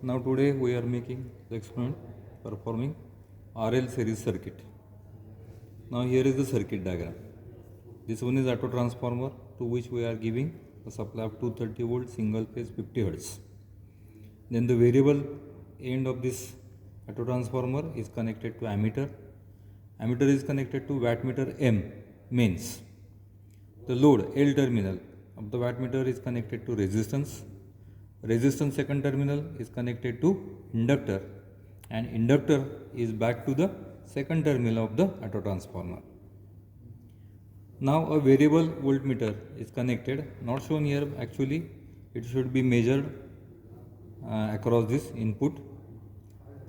Now today we are making the experiment performing RL series circuit. Now here is the circuit diagram. This one is auto transformer to which we are giving a supply of 230 volt single phase 50 Hertz. Then the variable end of this auto transformer is connected to ammeter. Ammeter is connected to wattmeter M mains. The load L terminal of the wattmeter is connected to resistance. Resistance second terminal is connected to inductor, and inductor is back to the second terminal of the auto transformer. Now a variable voltmeter is connected, not shown here actually, it should be measured across this input,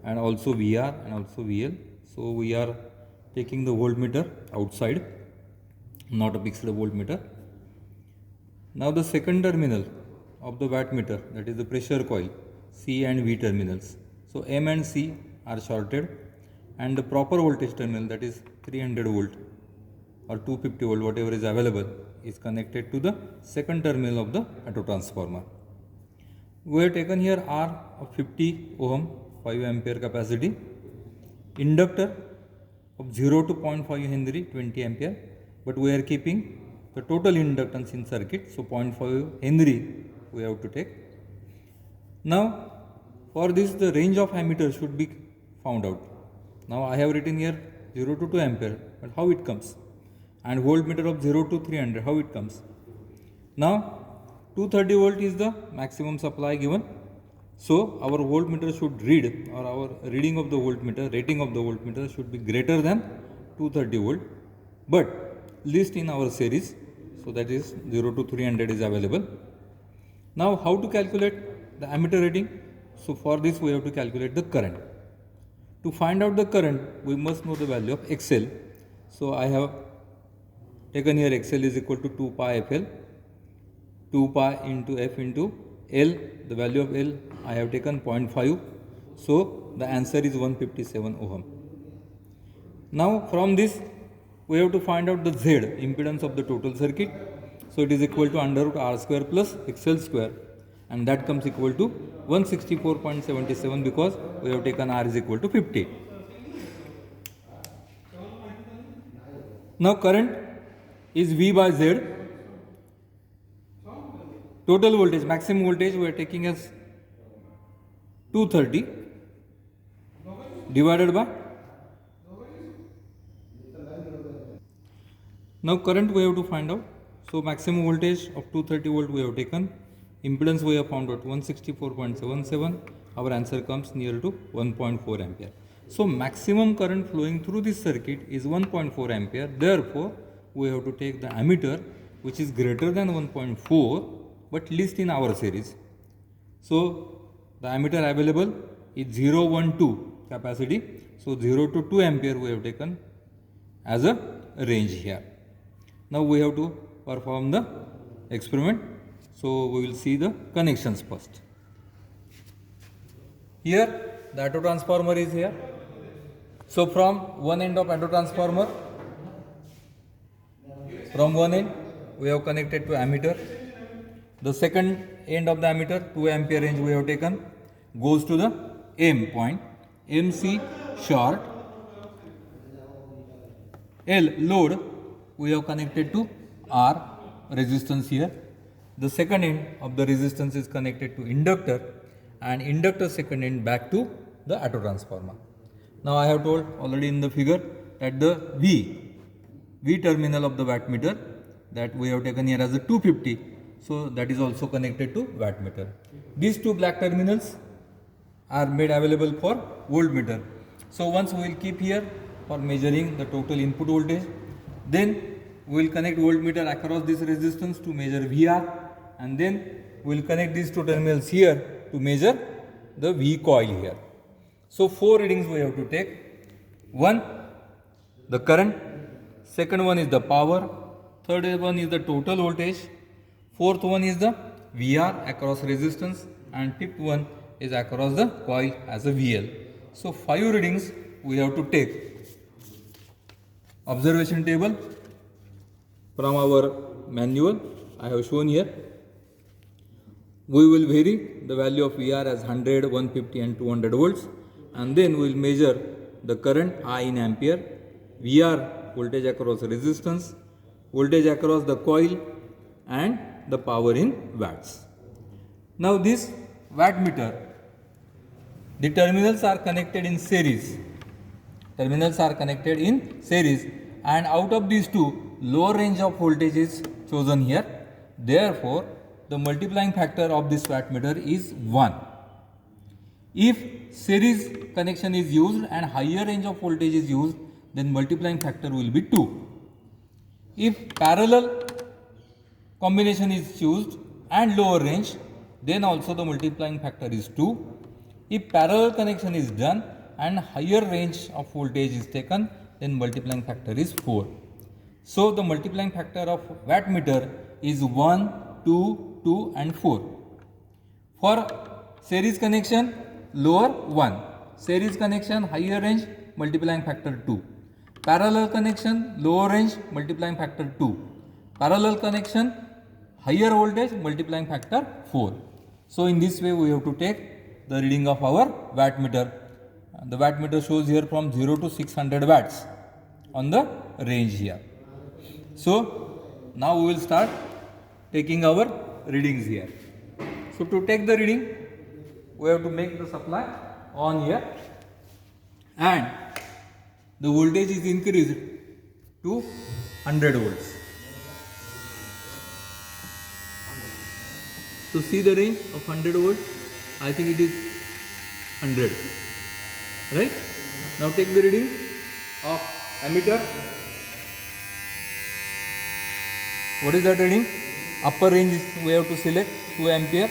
and also VR and also VL. So we are taking the voltmeter outside, not a fixed voltmeter. Now the second terminal of the wattmeter, that is the pressure coil, C and V terminals. So M and C are shorted, and the proper voltage terminal, that is 300 volt or 250 volt, whatever is available, is connected to the second terminal of the auto transformer. We have taken here R of 50 ohm, 5 ampere capacity, inductor of 0 to 0.5 Henry, 20 ampere, but we are keeping the total inductance in circuit, so 0.5 Henry we have to take. Now for this the range of ammeter should be found out. Now I have written here 0 to 2 ampere, but how it comes? And voltmeter of 0 to 300, how it comes? Now 230 volt is the maximum supply given, so our voltmeter should read, or our reading of the voltmeter, rating of the voltmeter should be greater than 230 volt, but least in our series, so that is 0 to 300 is available. Now how to calculate the ammeter rating? So for this we have to calculate the current. To find out the current, we must know the value of XL. So I have taken here XL is equal to 2 pi FL, 2 pi into F into L, the value of L I have taken 0.5, so the answer is 157 ohm. Now from this we have to find out the Z, impedance of the total circuit. So it is equal to under root R square plus XL square, and that comes equal to 164.77 because we have taken R is equal to 50. Now current is V by Z. Total voltage, maximum voltage we are taking as 230 divided by, now current we have to find out. So maximum voltage of 230 volt we have taken, impedance we have found out 164.77, our answer comes near to 1.4 ampere. So maximum current flowing through this circuit is 1.4 ampere, therefore we have to take the ammeter which is greater than 1.4 but least in our series. So the ammeter available is 0, 1, 2 capacity, so 0 to 2 ampere we have taken as a range here. Now we have to perform the experiment, so we will see the connections first. Here the auto transformer is here. So from one end of auto transformer, from one end we have connected to ammeter. The second end of the ammeter, 2 ampere range we have taken, goes to the M point, MC short, L load we have connected to R resistance here. The second end of the resistance is connected to inductor, and inductor second end back to the auto transformer. Now I have told already in the figure that the V terminal of the wattmeter that we have taken here as a 250, so that is also connected to wattmeter. These two black terminals are made available for voltmeter. So once we will keep here for measuring the total input voltage, then we will connect voltmeter across this resistance to measure VR, and then we will connect these two terminals here to measure the V coil here. So 4 readings we have to take. One, the current, second one is the power, third one is the total voltage, fourth one is the VR across resistance, and fifth one is across the coil as a VL. So 5 readings we have to take. Observation table from our manual I have shown here. we will vary the value of VR as 100, 150 and 200 volts, and then we will measure the current I in ampere, VR voltage across resistance, voltage across the coil and the power in watts. Now this wattmeter, the terminals are connected in series. Terminals are connected in series, and out of these two, lower range of voltage is chosen here. Therefore, the multiplying factor of this wattmeter is 1. If series connection is used and higher range of voltage is used, then multiplying factor will be 2. If parallel combination is used and lower range, then also the multiplying factor is 2. If parallel connection is done and higher range of voltage is taken, then multiplying factor is 4. So the multiplying factor of wattmeter is 1, 2, 2 and 4. For series connection, lower 1. Series connection, higher range, multiplying factor 2. Parallel connection, lower range, multiplying factor 2. Parallel connection, higher voltage, multiplying factor 4. So in this way we have to take the reading of our wattmeter. The wattmeter shows here from 0 to 600 watts on the range here. So now we will start taking our readings here. So to take the reading, we have to make the supply on here, and the voltage is increased to 100 volts. To see the range of 100 volts, I think it is 100. Right? Now take the reading of ammeter. What is that reading? Upper range is we have to select 2 ampere.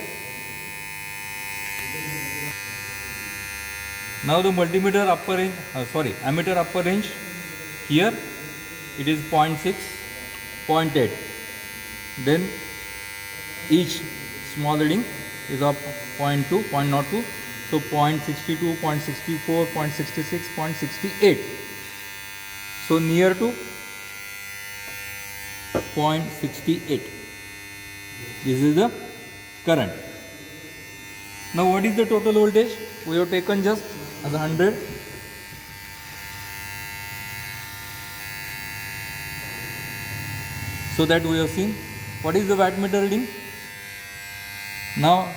Now the multimeter upper range, ammeter upper range, here it is 0.6, 0.8. Then each small reading is of 0.2, 0.02. So 0.62, 0.64, 0.66, 0.68. So near to 0.68. This is the current. Now what is the total voltage? We have taken just as 100. So that we have seen. What is the wattmeter reading? Now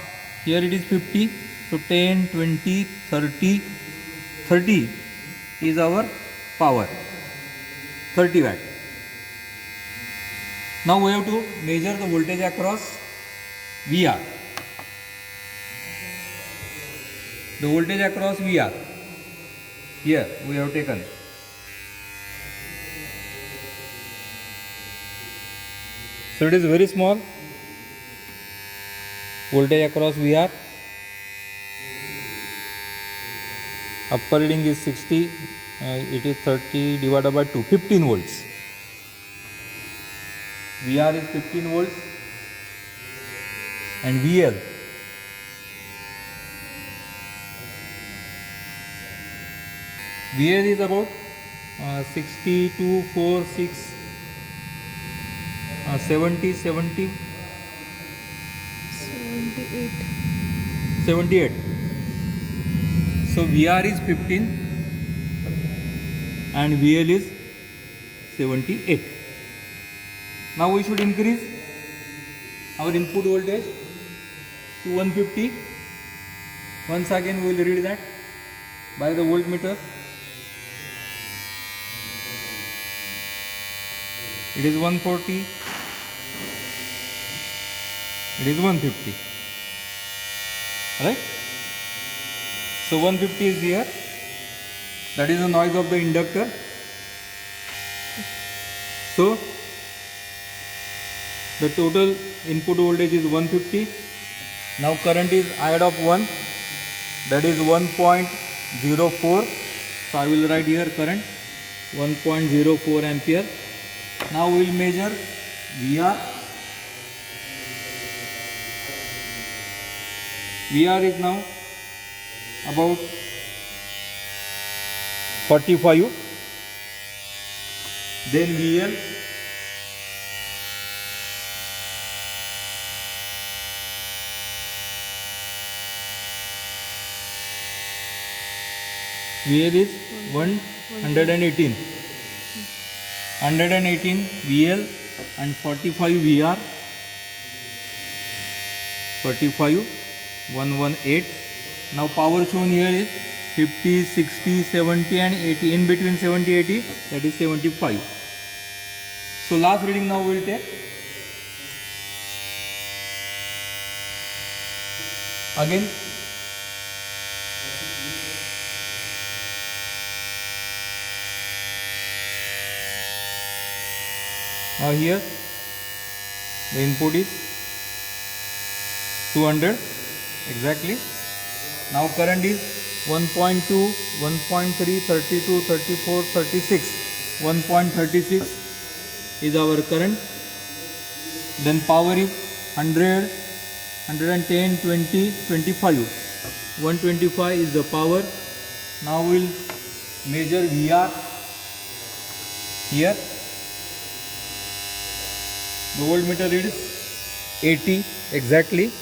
here it is 50. So 10, 20, 30. 30 is our power. 30 watt. Now we have to measure the voltage across VR. The voltage across VR. Here we have taken. So it is very small. Voltage across VR. Upper reading is 60. It is 30 divided by 2. 15 volts. VR is 15 volts. And VL. VL is about 62, 4, 6, 70, 78. 78. So VR is 15 and VL is 78. Now we should increase our input voltage to 150. Once again we will read that by the voltmeter. It is 140. It is 150. Right? So 150 is here. That is the noise of the inductor. So the total input voltage is 150. Now current is add of 1. That is 1.04. So I will write here current 1.04 ampere. Now we will measure VR. VR is now about 45. Then VL. VL is 118. 118 VL and 45 VR. 45 118. Now power shown here is 50, 60, 70 and 80. In between 70, 80, that is 75. So last reading now we will take. Again. Now here the input is 200 exactly. Now current is 1.2, 1.3, 32, 34, 36. 1.36 is our current. Then power is 100, 110, 20, 25. 125 is the power. Now we will measure VR here. The voltmeter reads 80 exactly.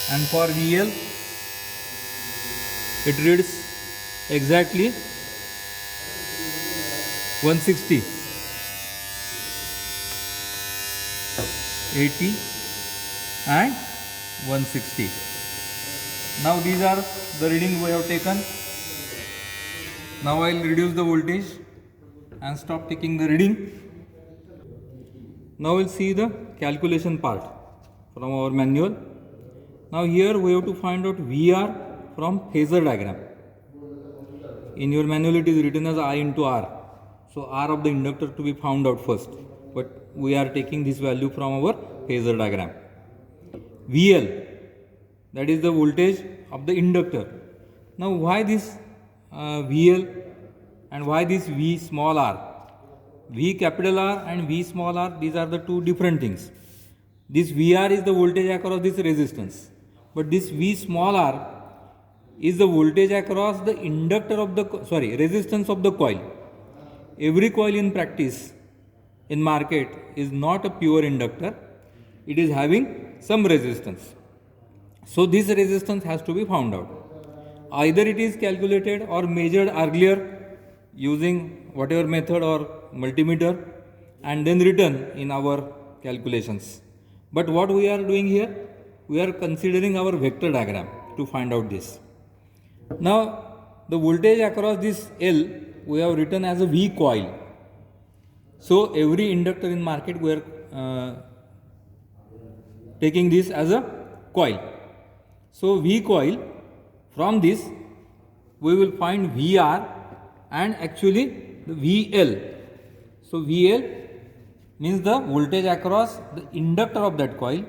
And for VL it reads exactly 160. 80 and 160. Now these are the reading we have taken. Now I will reduce the voltage and stop taking the reading. Now we will see the calculation part from our manual. Now here we have to find out VR from phasor diagram. In your manual it is written as I into R. So R of the inductor to be found out first. But we are taking this value from our phasor diagram. VL, that is the voltage of the inductor. Now why this VL and why this V small r? V capital R and V small r, these are the two different things. This VR is the voltage across this resistance. But this V small r is the voltage across the inductor of the, resistance of the coil. Every coil in practice in market is not a pure inductor. It is having some resistance. So this resistance has to be found out. Either it is calculated or measured earlier using whatever method or multimeter and then written in our calculations. But what we are doing here, we are considering our vector diagram to find out this. Now the voltage across this L we have written as a V coil. So every inductor in market we are taking this as a coil. So V coil, from this we will find VR and actually the VL. So VL means the voltage across the inductor of that coil.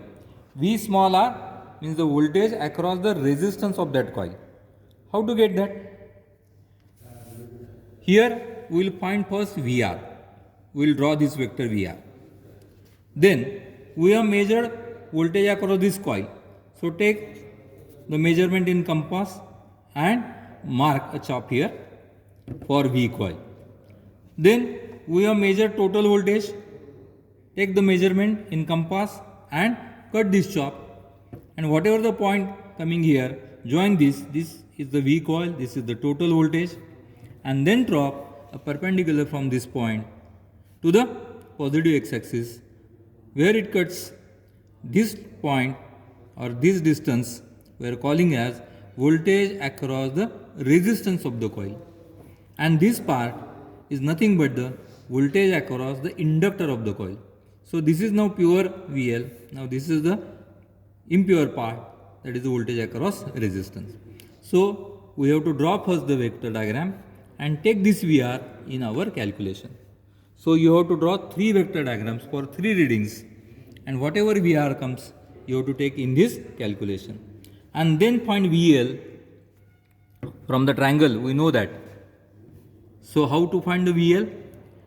V small r means the voltage across the resistance of that coil. How to get that? Here we will find first VR. We will draw this vector VR. Then we have measured voltage across this coil. So take the measurement in compass and mark a chop here for V coil. Then we have measured total voltage. Take the measurement in compass and cut this chop. And whatever the point coming here, join this. This is the V coil. This is the total voltage. And then drop a perpendicular from this point to the positive x-axis, where it cuts this point or this distance we are calling as voltage across the resistance of the coil. And this part is nothing but the voltage across the inductor of the coil. So this is now pure VL. Now this is the impure part, that is the voltage across resistance. So we have to draw first the vector diagram and take this VR in our calculation. So you have to draw 3 vector diagrams for 3 readings, and whatever VR comes you have to take in this calculation. And then find VL from the triangle, we know that. So how to find the VL?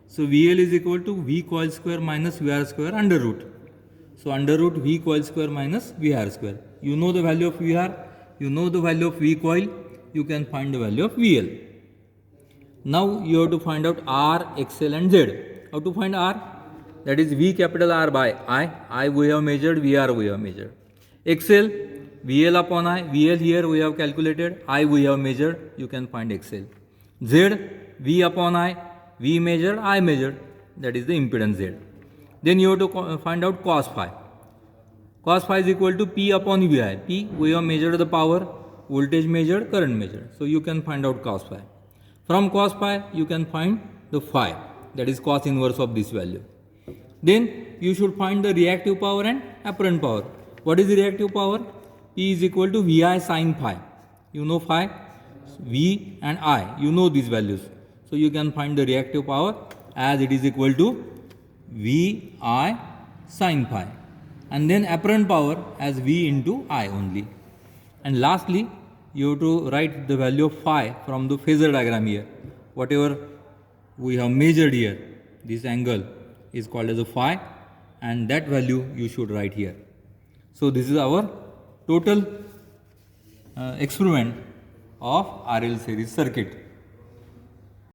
So VL is equal to V coil square minus VR square under root. So under root V coil square minus VR square. You know the value of VR, you know the value of V coil, you can find the value of VL. Now you have to find out R, XL and Z. How to find R? That is V capital R by I. I we have measured, VR we have measured. XL, VL upon I, VL here we have calculated, I we have measured, you can find XL. Z, V upon I, V measured, I measured, that is the impedance Z. Then you have to find out cos phi. Cos phi is equal to P upon VI. P, we have measured the power, voltage measured, current measured. So you can find out cos phi. From cos phi, you can find the phi, that is cos inverse of this value. Then you should find the reactive power and apparent power. What is the reactive power? P is equal to VI sin phi. You know phi, V and I, you know these values. So you can find the reactive power as it is equal to VI sin phi. And then apparent power as V into I only. And lastly, you have to write the value of phi from the phasor diagram here. Whatever we have measured here, this angle is called as a phi, and that value you should write here. So this is our total experiment of RL series circuit.